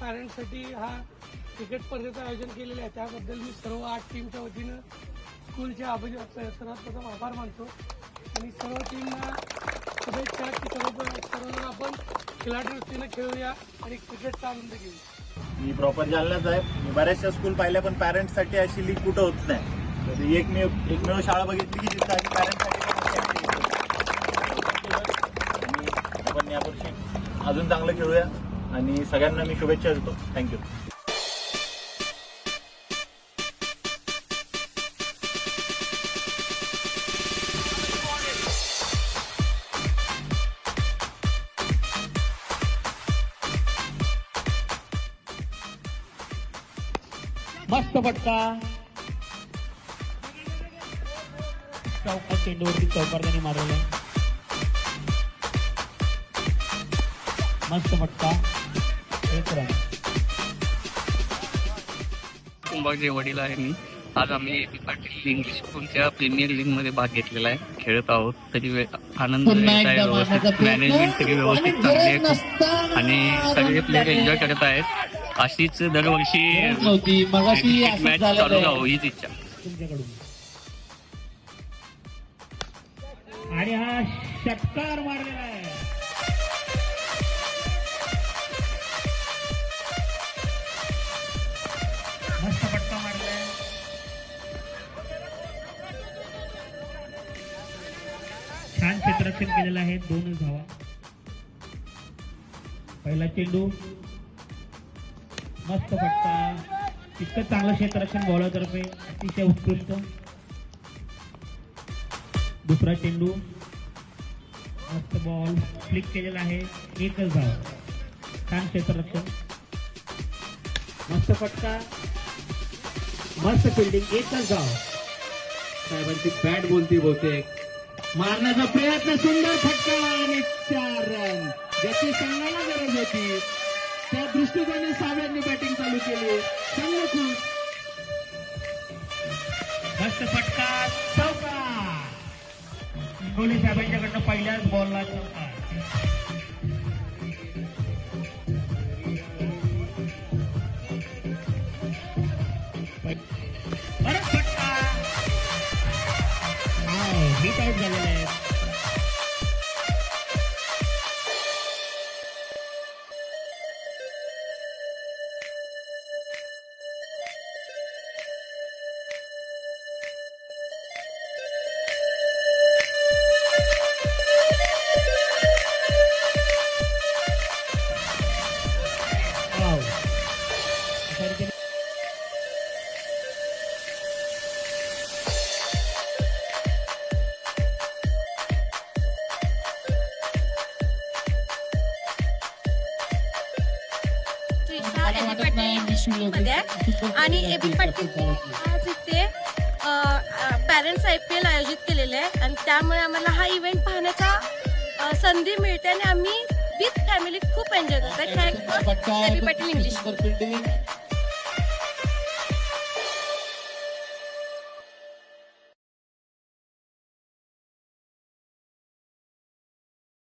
पॅरेंट्ससाठी हा क्रिकेट स्पर्धेचं आयोजन केलेलं आहे त्याबद्दल मी सर्व 8 टीमच्या वतीनं स्कूलच्या सर्वात प्रथम आभार मानतो आणि सर्व टीमना शुभेच्छा की सर्वजण आपण खिलाडी वृत्तीनं खेळूया आणि क्रिकेटचा आनंद घेऊ. मी प्रॉपर जालन्यात आहे. मी बऱ्याचशा स्कूल पाहिल्या पण पॅरेंट्ससाठी अशी लीग कुठं होत नाही. तर एकमेव शाळा बघितली की जिथं आधी पॅरेंट्ससाठी आपण यावर्षी अजून चांगलं खेळूया आणि सगळ्यांना मी शुभेच्छा देतो. थँक्यू. मस्त फटका चौका चेंडूवरती चौकारदानी मारलेला मस्त फटका. कुंभाचे वडील आहे मी. आज आम्ही ए पी पाटील इंग्लिश स्कूलच्या प्रीमियर लीग मध्ये भाग घेतलेला आहे. खेळत आहोत तरी आनंद येत आहे. व्यवस्थित मॅनेजमेंट सगळी व्यवस्थित चांगली आहे आणि सगळे प्लेयर एन्जॉय करत आहेत. अशीच दरवर्षी मॅच चालू राहावं हीच इच्छा. आणि हा षटकार मारलेला आहे. मस्त फटका मारलाय. छान क्षेत्ररक्षण केलेलं आहे. 2 धावा. पहिला चेंडू मस्त फटका. इतकं चांगलं क्षेत्ररक्षण बॉलरतर्फे अतिशय उत्कृष्ट. दुसरा चेंडू मस्त बॉल फ्लिक केलेला आहे. 1च धाव. छान क्षेत्ररक्षण. मस्त फटका. मस्त फिल्डिंग. 1च धाव. साहेबांची बॅट बोलती बहुतेक. मारण्याचा प्रयत्न. सुंदर फटका आणि 4 रन. ज्याची संघाला गरज होती त्या दृष्टीकोने साहेबांनी बॅटिंग चालू केली. संघ खुश. मस्त फटका. चौका. कोहली साहेबांच्याकडनं पहिल्याच बॉलला चौका. परत फटका. हिट आउट झालेला आहे. आणि एपी पाटील आज इथे पॅरेंट्स IPL आयोजित केलेले आहे आणि त्यामुळे आम्हाला हा इव्हेंट पाहण्याचा संधी मिळते आणि आम्ही विथ फॅमिली खूप एन्जॉय करतो. Thank you AP Patil English.